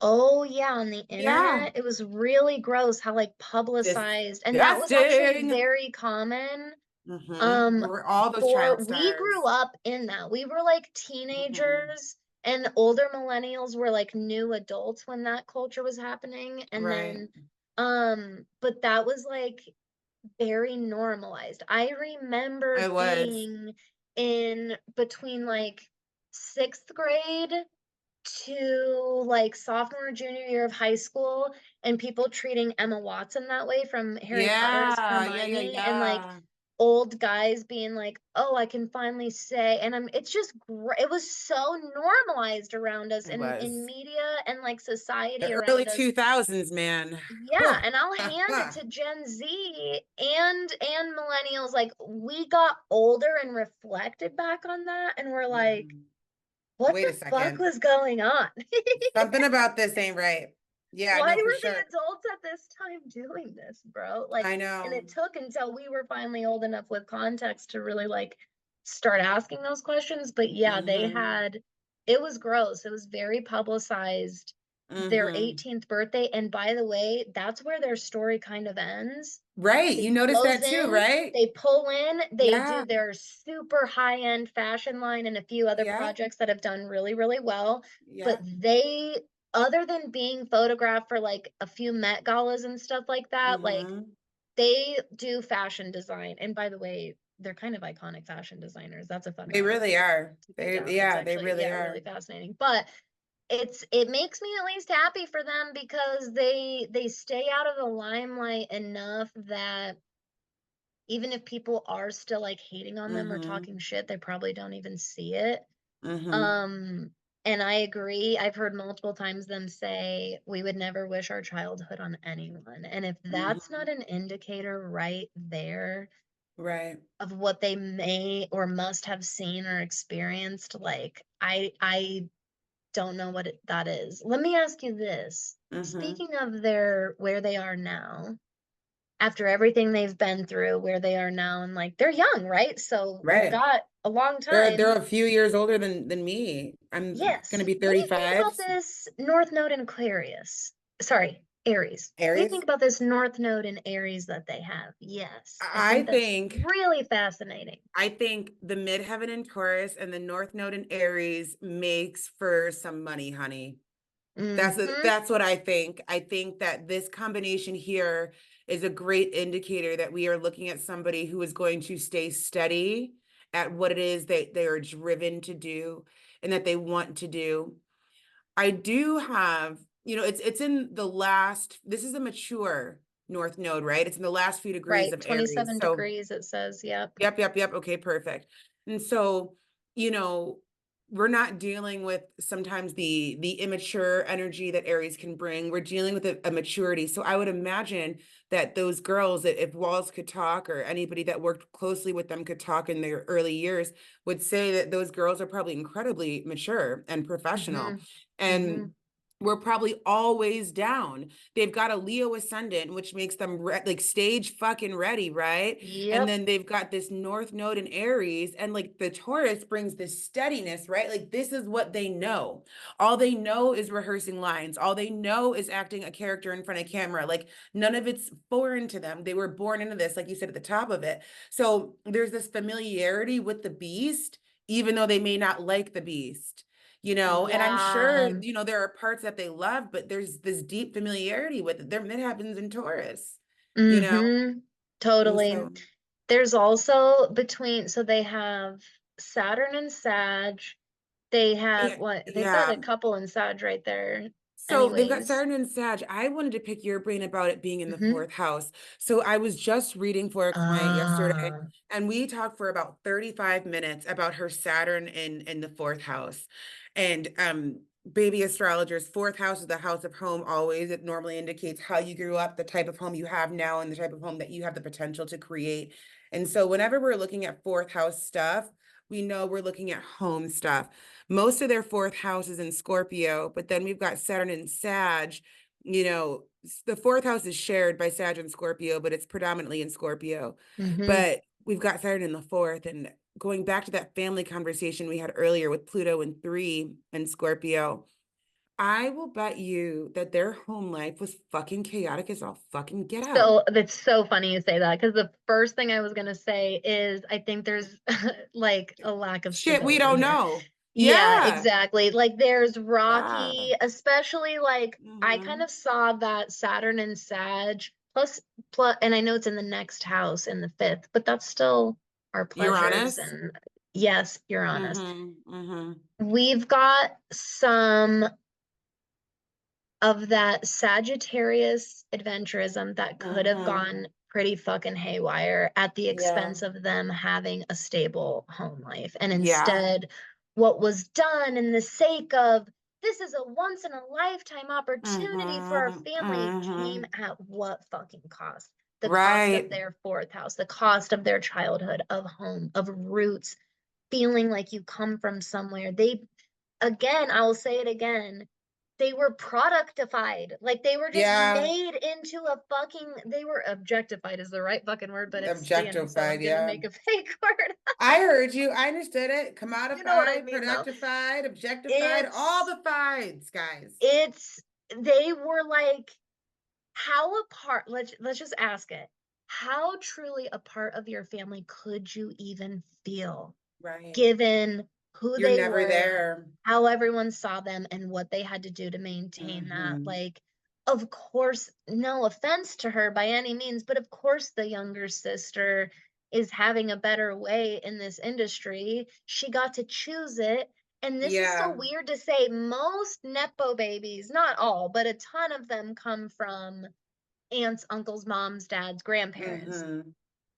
oh yeah, on the Yeah. internet, it was really gross how like publicized, and that was actually Disgusting. very common. Mm-hmm. Um, We're all those for child we grew stars. up in that. We were like Mm-hmm. teenagers, and older millennials were like new adults when that culture was happening. And Right. then, but that was like very normalized. I remember It was. being in between like sixth grade to like sophomore or junior year of high school, and people treating Emma Watson that way from Harry Potter's Yeah. Yeah. Yeah. Hermione, and like Yeah. old guys being like, "Oh, I can finally say," and it's just great. It was so normalized around us It in was. media and like The society early around us. 2000s, man. Yeah, Whew. and I'll hand it to Gen Z and millennials. Like we got older and reflected back on that, and we're like, Mhm. "What Wait the a fuck second. was going on?" Something about this ain't right. Yeah, Why no, for were the sure. adults at this time doing this, bro? Like, I and know. it took until we were finally old enough with context to really like start asking those questions. But yeah, Mm-hmm. it was gross. It was very publicized, their Mm-hmm. 18th birthday. And by the way, that's where their story kind of ends. Right. They You noticed close that too, in, right? they pull in, they Yeah. do their super high-end fashion line and a few other Yeah. projects that have done really, really well. But Yeah. other than being photographed for like a few Met galas and stuff like that, like Mm-hmm. they do fashion design. And by the way, they're kind of iconic fashion designers. That's a fun They rabbit really hole are. to go down. It's Yeah, they actually, really yeah, really are. fascinating. But it makes me at least happy for them because they stay out of the limelight enough that even if people are still like hating on them or Mm-hmm. talking shit, they probably don't even see it. Mm-hmm. Um, And I agree. I've heard multiple times them say, we would never wish our childhood on anyone. And if that's Mhm. not an indicator right there Right. of what they may or must have seen or experienced, like I don't know what that is. Let me ask you this. Mhm. Speaking of their where they are now, after everything they've been through, where they are now, and like they're young, right? So we've Right. got a long They're time. a few years older than me. I'm gonna Yes. be What do you think 35. about this North Node in Aquarius? Sorry, Aries. What do you think Aries. about this North Node in Aries that they have? Yes. I I think that's think really fascinating. I think the midheaven in Taurus and the North Node in Aries makes for some money, honey. Mm-hmm. That's what I think. I think that this combination here is a great indicator that we are looking at somebody who is going to stay steady at what it is that they are driven to do and that they want to do. I do have, it's in the last, this is a mature North Node, right? It's in the last few degrees Right. of Aries. 27 So degrees, it says. Yep. yep, yep, yep. Okay, perfect. And so, you know, we're not dealing with sometimes the immature energy that Aries can bring. We're dealing with a maturity. So I would imagine that those girls, that if Walls could talk or anybody that worked closely with them could talk in their early years, would say that those girls are probably incredibly mature and professional. Mm-hmm. Mm-hmm. And we're probably always down. They've got a Leo ascendant, which makes them like stage fucking ready, right? And Yep. then they've got this North Node in Aries, and like the Taurus brings this steadiness, right? Like this is what they know. All they know is rehearsing lines. All they know is acting a character in front of camera. Like none of it's foreign to them. They were born into this, like you said at the top of it. So there's this familiarity with the beast, even though they may not like the beast. And I'm sure, Yeah. there are parts that they love, but there's this deep familiarity with it. That happens in Taurus, you know? Mm-hmm. And Totally. so, There's also between, so they have Saturn and Sag. They have yeah, what? They've got a yeah. couple in Sag right there. So they've got Anyways. Saturn and Sag. I wanted to pick your brain about it being in the Mm-hmm. fourth house. So I was just reading for a client yesterday, Ah. and we talked for about 35 minutes about her Saturn in the fourth house. And baby astrologers, fourth house is the house of home always. It normally indicates how you grew up, the type of home you have now, and the type of home that you have the potential to create. And so whenever we're looking at fourth house stuff, we know we're looking at home stuff. Most of their fourth house is in Scorpio, but then we've got Saturn and Sag. The fourth house is shared by Sag and Scorpio, but it's predominantly in Scorpio. Mm-hmm. But we've got Saturn in the fourth. And going back to that family conversation we had earlier with Pluto in three and Scorpio, I will bet you that their home life was fucking chaotic as all fucking get out. So that's so funny you say that because the first thing I was gonna say is I think there's like a lack of Shit, we stability don't here. know. Yeah, Yeah. exactly. Like there's Yeah. rocky, especially like I kind Hmm. of saw that Saturn and Sag plus, and I know it's in the next house in the fifth, but that's still our pleasures Uranus. and yes, Uranus. Hmm. Hmm. We've got some of that Sagittarius adventurism that could have Hmm. gone pretty fucking haywire at the Yeah. expense of them having a stable home life. And Yeah. instead, what was done in the sake of this is a once in a lifetime opportunity for our Hmm. family came Hmm. at what fucking cost? The cost of Right. their fourth house, the cost of their childhood, of home, of roots, feeling like you come from somewhere. Again, I will say it again, they were productified. Like they were just Yeah. made into a fucking, they were objectified is the right fucking word, but it's Danny, so I'm Objectified. gonna Yeah. make a fake word. I heard you. I understood it. You know what I Commodified, mean though. productified, objectified, all It's the fides, guys. it's they were like how apart, let's just ask it. How truly a part of your family could you even feel? Right. Given who You're they never were, there. how everyone saw them, and what they had to do to maintain that. Hmm. Like, of course, no offense to her by any means, but of course, the younger sister is having a better way in this industry. She got to choose it. And this is so Yeah. weird to say. Most Nepo babies, not all, but a ton of them come from aunts, uncles, moms, dads, grandparents. Hmm.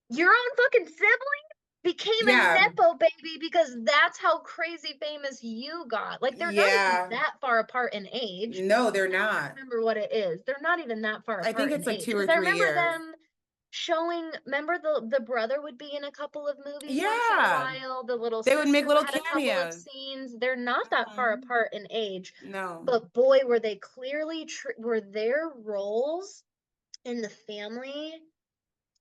Your own fucking sibling? became a Yeah. nepo baby because that's how crazy famous you got. Like they're not even Yeah. that far apart in age. No, they're I don't not. remember what it is. They're not even that far I think apart in it's like age. two or Because I three remember years. them showing, remember the brother would be in a couple of movies once in a Yeah. while. The little They would make sister little had a couple of cameos. scenes. They're not that far Mhm. apart in age. No. But boy, were they clearly were their roles in the family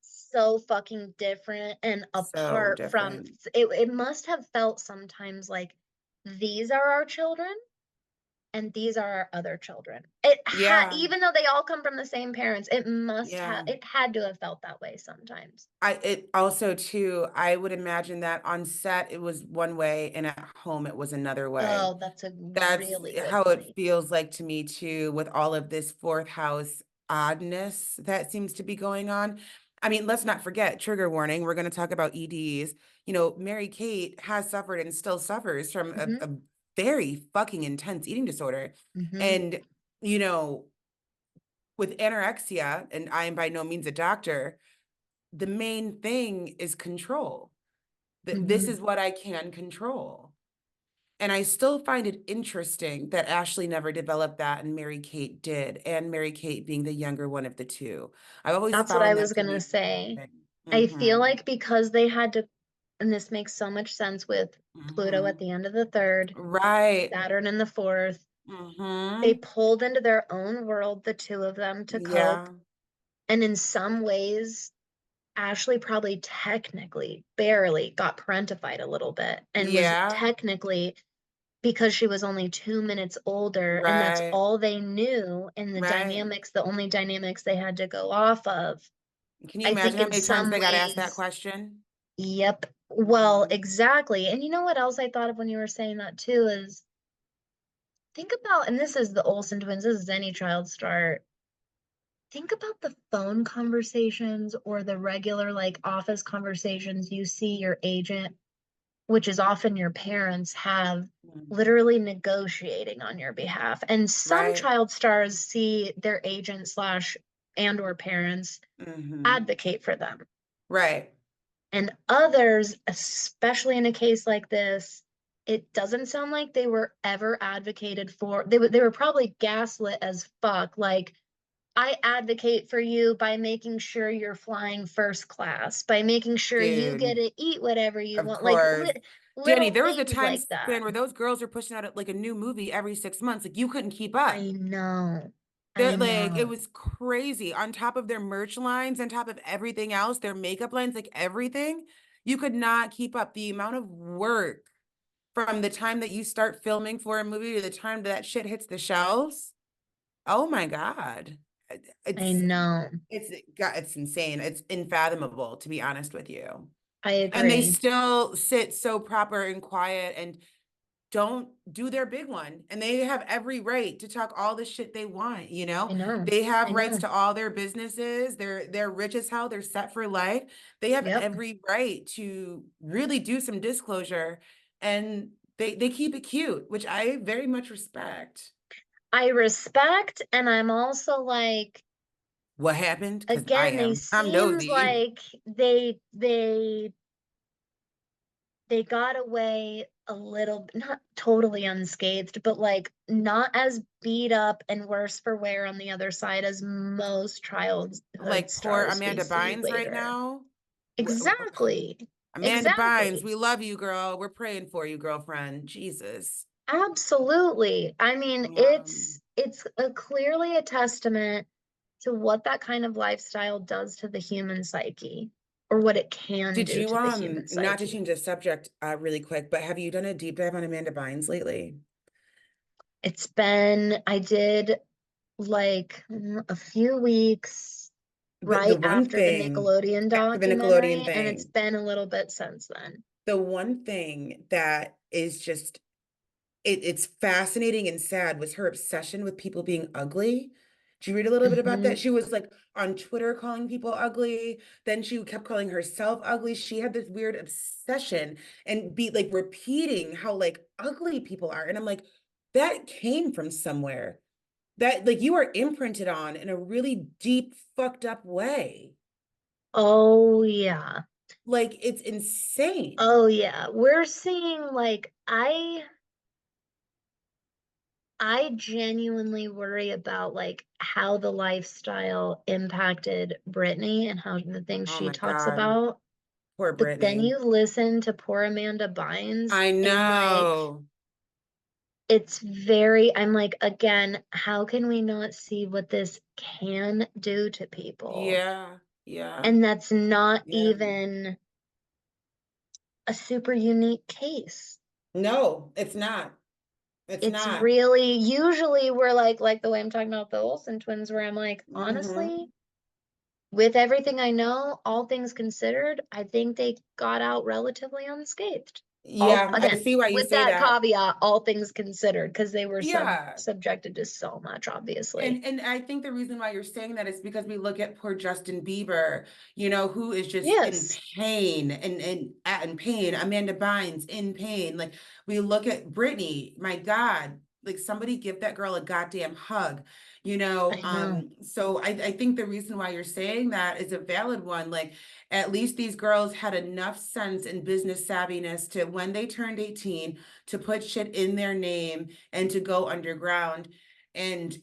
so fucking different and So apart from different. it must have felt sometimes like these are our children and these are our other children. It had, Yeah. even though they all come from the same parents, Yeah. it had to have felt that way sometimes. It also too, I would imagine that on set it was one way and at home it was another way. Oh, that's a That's really good how it point. feels like to me too, with all of this fourth house oddness that seems to be going on. I mean, let's not forget, trigger warning, we're going to talk about EDs. You know, Mary Kate has suffered and still suffers from Hmm. a very fucking intense eating disorder. Hmm. And, you know, with anorexia, and I am by no means a doctor, the main thing is control. This Hmm. is what I can control. And I still find it interesting that Ashley never developed that and Mary Kate did, and Mary Kate being the younger one of the two. I've always That's what I found was that to gonna be say. interesting. I feel Mm-hmm. like because they had to, and this makes so much sense with Pluto at Mm-hmm. the end of the third, Right. Saturn in the fourth. They Mm-hmm. pulled into their own world, the two of them, to cope. Yeah. And in some ways, Ashley probably technically barely got parentified a little bit and was Yeah. technically because she was only 2 minutes older and that's Right. all they knew and the Right. dynamics, the only dynamics they had to go off of. Can you I imagine think how in many times some they got asked that ways, question? yep. Well, Mm-hmm. exactly. And you know what else I thought of when you were saying that too is think about, and this is the Olsen twins, this is any child start. Think about the phone conversations or the regular like office conversations you see your agent, which is often your parents, have Mm-hmm. literally negotiating on your behalf. And some Right. child stars see their agent slash and or parents Mm-hmm. advocate for them. Right. And others, especially in a case like this, it doesn't sound like they were ever advocated for. They were probably gaslit as fuck. Like, I advocate for you by making sure you're flying first class, by making sure you get Dude. to eat whatever you Of want, like course. Dani, little there was a things time like that. span where those girls are pushing out like a new movie every 6 months. Like you couldn't keep up. I know. I They're like, it know. was crazy. On top of their merch lines, on top of everything else, their makeup lines, like everything, you could not keep up the amount of work from the time that you start filming for a movie to the time that shit hits the shelves. Oh my God. I It's know. it's insane. It's unfathomable, to be honest with you. I And they agree. still sit so proper and quiet and don't do their big one. And they have every right to talk all the shit they want, you know? I know. They have I rights know. to all their businesses. They're rich as hell. They're set for life. They have Yep. every right to really do some disclosure. And they keep it cute, which I very much respect. I respect, and I'm also like, What happened? Because again, they I'm seemed nosy. like they got away a little, not totally unscathed, but like not as beat up and worse for wear on the other side as most childhood Like poor stars we Amanda see Bynes right later. now. Exactly. Amanda Bynes, Exactly. we love you, girl. We're praying for you, girlfriend. Jesus. Absolutely. I mean, Um, it's clearly a testament to what that kind of lifestyle does to the human psyche, or what it can did do you to the human not to psyche. change the subject really quick, but have you done a deep dive on Amanda Bynes lately? It's been, I did like a few weeks But the right one after the thing Nickelodeon after the Nickelodeon documentary, and it's thing, been a little bit since then. the one thing that is just it's fascinating and sad was her obsession with people being ugly. Did you read a little bit about Hmm. that? She was like on Twitter calling people ugly. Then she kept calling herself ugly. She had this weird obsession and be like repeating how like ugly people are. And I'm like, that came from somewhere that like you are imprinted on in a really deep, fucked up way. Oh yeah. Like, it's insane. Oh yeah, we're seeing like I genuinely worry about like how the lifestyle impacted Brittany and how the things Oh she my talks God. about. Poor But then Brittany. you listen to poor Amanda Bynes I and like know. it's very, I'm like, again, how can we not see what this can do to people? Yeah. Yeah. And that's not Yeah. even a super unique case. No, it's not. It's It's not. really, usually we're like the way I'm talking about the Olsen twins, where I'm like, honestly, Hmm. with everything I know, all things considered, I think they got out relatively unscathed. All Yeah, I again, see why you with say that that. caveat, all things considered, because they were Yeah. subjected to so much, obviously. And I think the reason why you're saying that is because we look at poor Justin Bieber, who is just in Yes, pain and in pain. Amanda Bynes in pain. Like we look at Britney, my God, like somebody give that girl a goddamn hug, I know. So I think the reason why you're saying that is a valid one. Like at least these girls had enough sense and business savviness to when they turned 18 to put shit in their name and to go underground. And,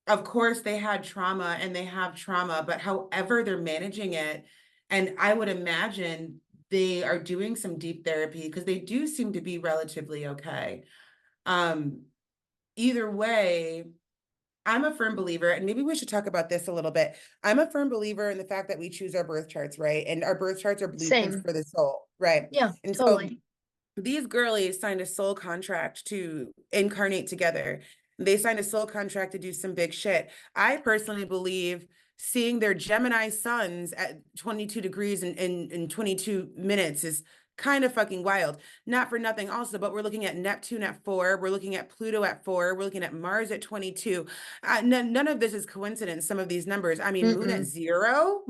of course, they had trauma and they have trauma, but however they're managing it, and I would imagine they are doing some deep therapy because they do seem to be relatively okay. Um, Either way, I'm a firm believer, and maybe we should talk about this a little bit. I'm a firm believer in the fact that we choose our birth charts, right? And our birth charts are blueprints Same. for the soul, right? Yeah, And so totally. these girlies signed a soul contract to incarnate together. They signed a soul contract to do some big shit. I personally believe seeing their Gemini suns at 22 degrees in 22 minutes is kind of fucking wild. Not for nothing, also, but we're looking at Neptune at 4. We're looking at Pluto at 4. We're looking at Mars at 22. None of this is coincidence, some of these numbers. I mean, Mm-mm. moon at zero,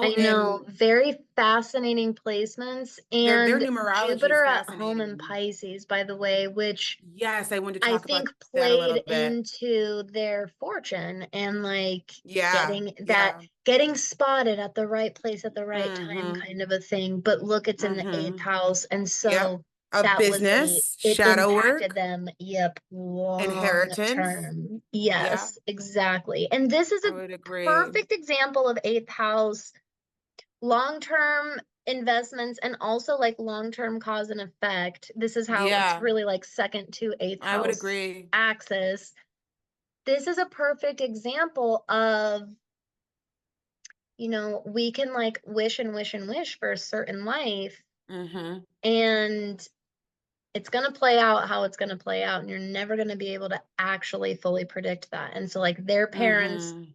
I know, and very fascinating placements. their And numerology is Jupiter at home in fascinating. Pisces, by the way, which Yes, I wanted to I talk about think that a played little bit. into their fortune and like Yeah, getting that, yeah. getting spotted at the right place at the right time Mm-hmm. kind of a thing. But look, it's in the eighth Mm-hmm. house. And Yep. so A that was business, it shadow impacted work, them, yep, long inheritance. term. Yeah, Yes, exactly. And this is I a would agree. perfect example of eighth house long-term investments and also like long-term cause and effect. This is how it's Yeah, really like second to eighth I would house agree. axis. This is a perfect example of, we can like wish and wish and wish for a certain life, Mm-hmm. and it's going to play out how it's going to play out, and you're never going to be able to actually fully predict that. And so like their parents Mm-hmm.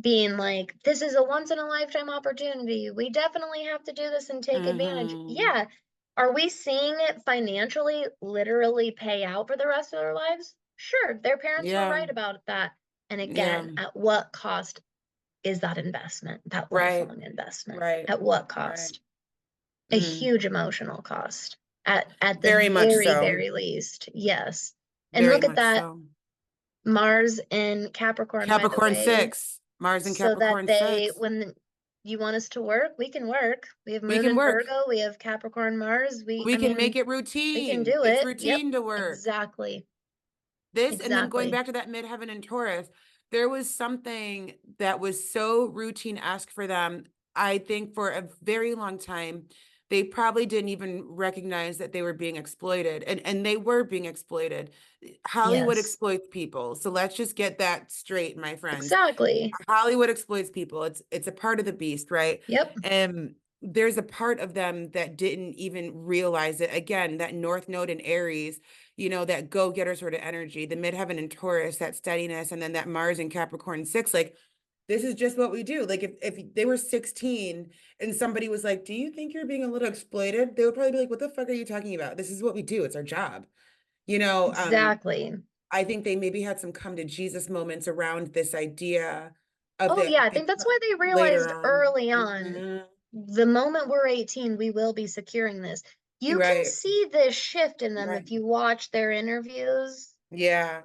being like, this is a once in a lifetime opportunity. We definitely have to do this and take advantage. Mm-hmm. Yeah. Are we seeing it financially literally pay out for the rest of their lives? Sure, their parents were Yeah, right about that. And yeah. again, at what cost is that investment, that Right, lifelong investment? right, At what right. cost? A Mm. huge emotional cost at the Very much very, so. very least. Yes. And Very look at much that so. Mars in Capricorn, by the Capricorn way, 6. Mars and so that Capricorn they, 6. when you want us to work, we can work. We have We Moon can in work. Virgo, we have Capricorn Mars. I We can make mean, it we can routine. do It's it. Yep, routine to work. exactly, This, and then going exactly. back to that midheaven and Taurus, there was something that was so routine-esque for them. I think for a very long time, they probably didn't even recognize that they were being exploited. And they were being exploited. Hollywood Yes, exploits people. So let's just get that straight, my friends. exactly. Hollywood exploits people. It's a part of the beast, right? Yep, And there's a part of them that didn't even realize it. Again, that North Node in Aries, that go-getter sort of energy, the midheaven in Taurus, that steadiness, and then that Mars in Capricorn 6, like this is just what we do. Like if they were 16 and somebody was like, "Do you think you're being a little exploited?" They would probably be like, "What the fuck are you talking about? This is what we do. It's our job." You know, um, exactly. I think they maybe had some come to Jesus moments around this idea of Oh the yeah, I think that's why they later realized on. early on, Mhm. the moment we're 18, we will be securing this. You can Right. see this shift in them Right. if you watch their interviews. Yeah.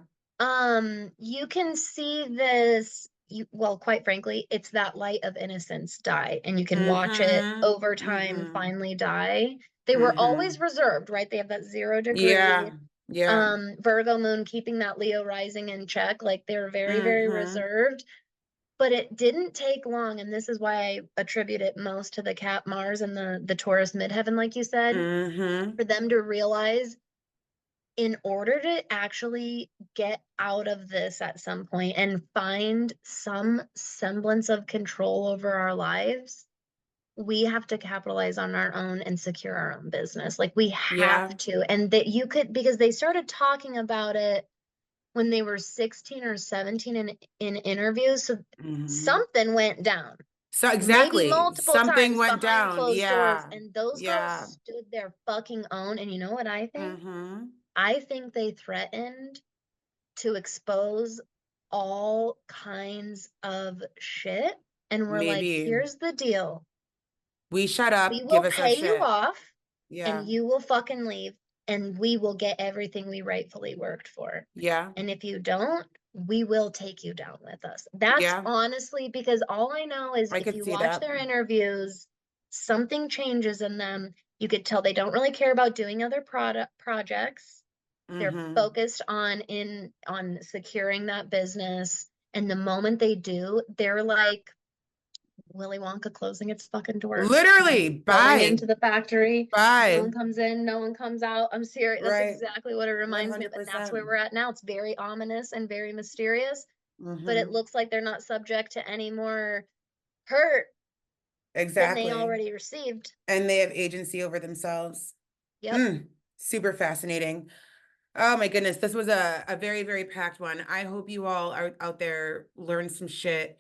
You can see this well, quite frankly, it's that light of innocence die, and you can watch it Mm-hmm. over time Mm-hmm. finally die. They were Mm-hmm. always reserved, right? They have that 0 degree Yeah. Yeah. Virgo moon keeping that Leo rising in check. Like they're very, very Mm-hmm. reserved. But it didn't take long, and this is why I attribute it most to the Cat Mars and the Taurus midheaven, like you said, Mm-hmm. for them to realize in order to actually get out of this at some point and find some semblance of control over our lives, we have to capitalize on our own and secure our own business. Like we have Yeah. to. And that you could, because they started talking about it when they were 16 or 17 in interviews. So Mm-hmm. something went down, So maybe exactly. multiple Something times went behind down. closed doors. Yeah. And those girls Yeah. stood their fucking own. And you know what I think? Mm-hmm. I think they threatened to expose all kinds of shit. And we're like, Maybe here's the deal. we shut We up, give will us our pay you shit. off and Yeah. you will fucking leave and we will get everything we rightfully worked for. Yeah. And if you don't, we will take you down with us. That's Yeah. honestly because all I know is I if could you see watch that. their interviews, something changes in them. You could tell they don't really care about doing other product projects. They're Mm-hmm. focused on securing that business. And the moment they do, they're like Willy Wonka closing its fucking doors, Literally, going bye. into the factory. No Bye. one comes in, no one comes out. I'm serious. That's Right. exactly what it reminds me of. And that's where 100%. we're at now. It's very ominous and very mysterious, but it Mm-hmm. looks like they're not subject to any more hurt than they Exactly. already received. And they have agency over themselves. Yep. Mm. Super fascinating. Oh my goodness, this was a very, very packed one. I hope you all are out there learn some shit.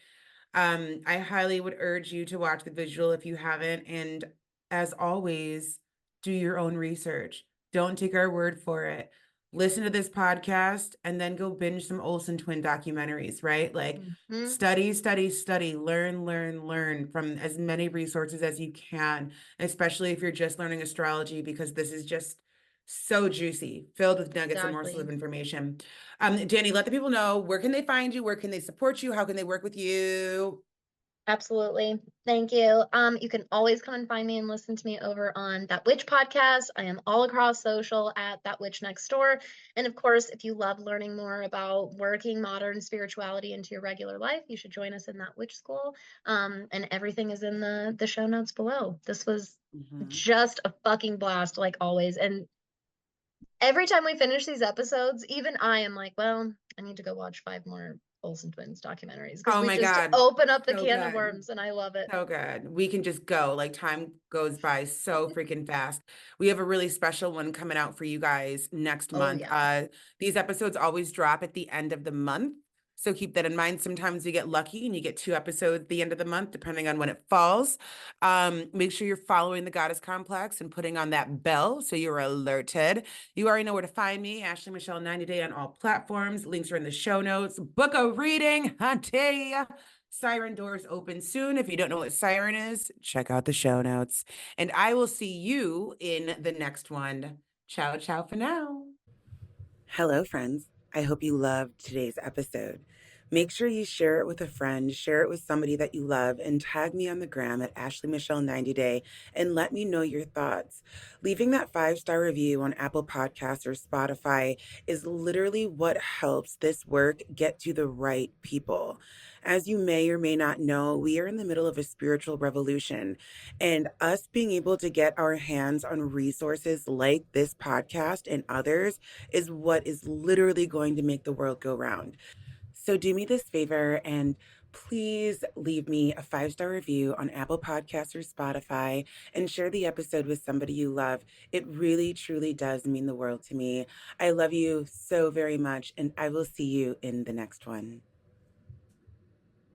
I highly would urge you to watch the visual if you haven't. And as always, do your own research. Don't take our word for it. Listen to this podcast and then go binge some Olsen twin documentaries, right? Like Mhm. study, study, study, learn, learn, learn from as many resources as you can, especially if you're just learning astrology, because this is just so juicy, filled with nuggets and morsels of Exactly. information. Dani, let the people know, where can they find you? Where can they support you? How can they work with you? Absolutely. Thank you. You can always come and find me and listen to me over on That Witch podcast. I am all across social at That Witch Next Door. And of course, if you love learning more about working modern spirituality into your regular life, you should join us in That Witch School. And everything is in the show notes below. This was Mhm. just a fucking blast, like always. And every time we finish these episodes, even I am like, well, I need to go watch 5 more Olsen Twins documentaries because Oh we my just God. open up the So can of good. worms and I love it. So good. We can just go. Like time goes by so freaking fast. We have a really special one coming out for you guys next Oh, month. yeah. These episodes always drop at the end of the month. So keep that in mind. Sometimes we get lucky and you get 2 episodes at the end of the month, depending on when it falls. Make sure you're following the Goddess Complex and putting on that bell so you're alerted. You already know where to find me, Ashley Michelle 90 Day on all platforms. Links are in the show notes. Book a reading, hunty. Siren doors open soon. If you don't know what siren is, check out the show notes. And I will see you in the next one. Ciao, ciao for now. Hello, friends. I hope you loved today's episode. Make sure you share it with a friend, share it with somebody that you love, and tag me on the gram at Ashley Michelle 90 Day and let me know your thoughts. Leaving that 5-star review on Apple Podcasts or Spotify is literally what helps this work get to the right people. As you may or may not know, we are in the middle of a spiritual revolution, and us being able to get our hands on resources like this podcast and others is what is literally going to make the world go round. So do me this favor and please leave me a 5-star review on Apple Podcasts or Spotify and share the episode with somebody you love. It really, truly does mean the world to me. I love you so very much, and I will see you in the next one.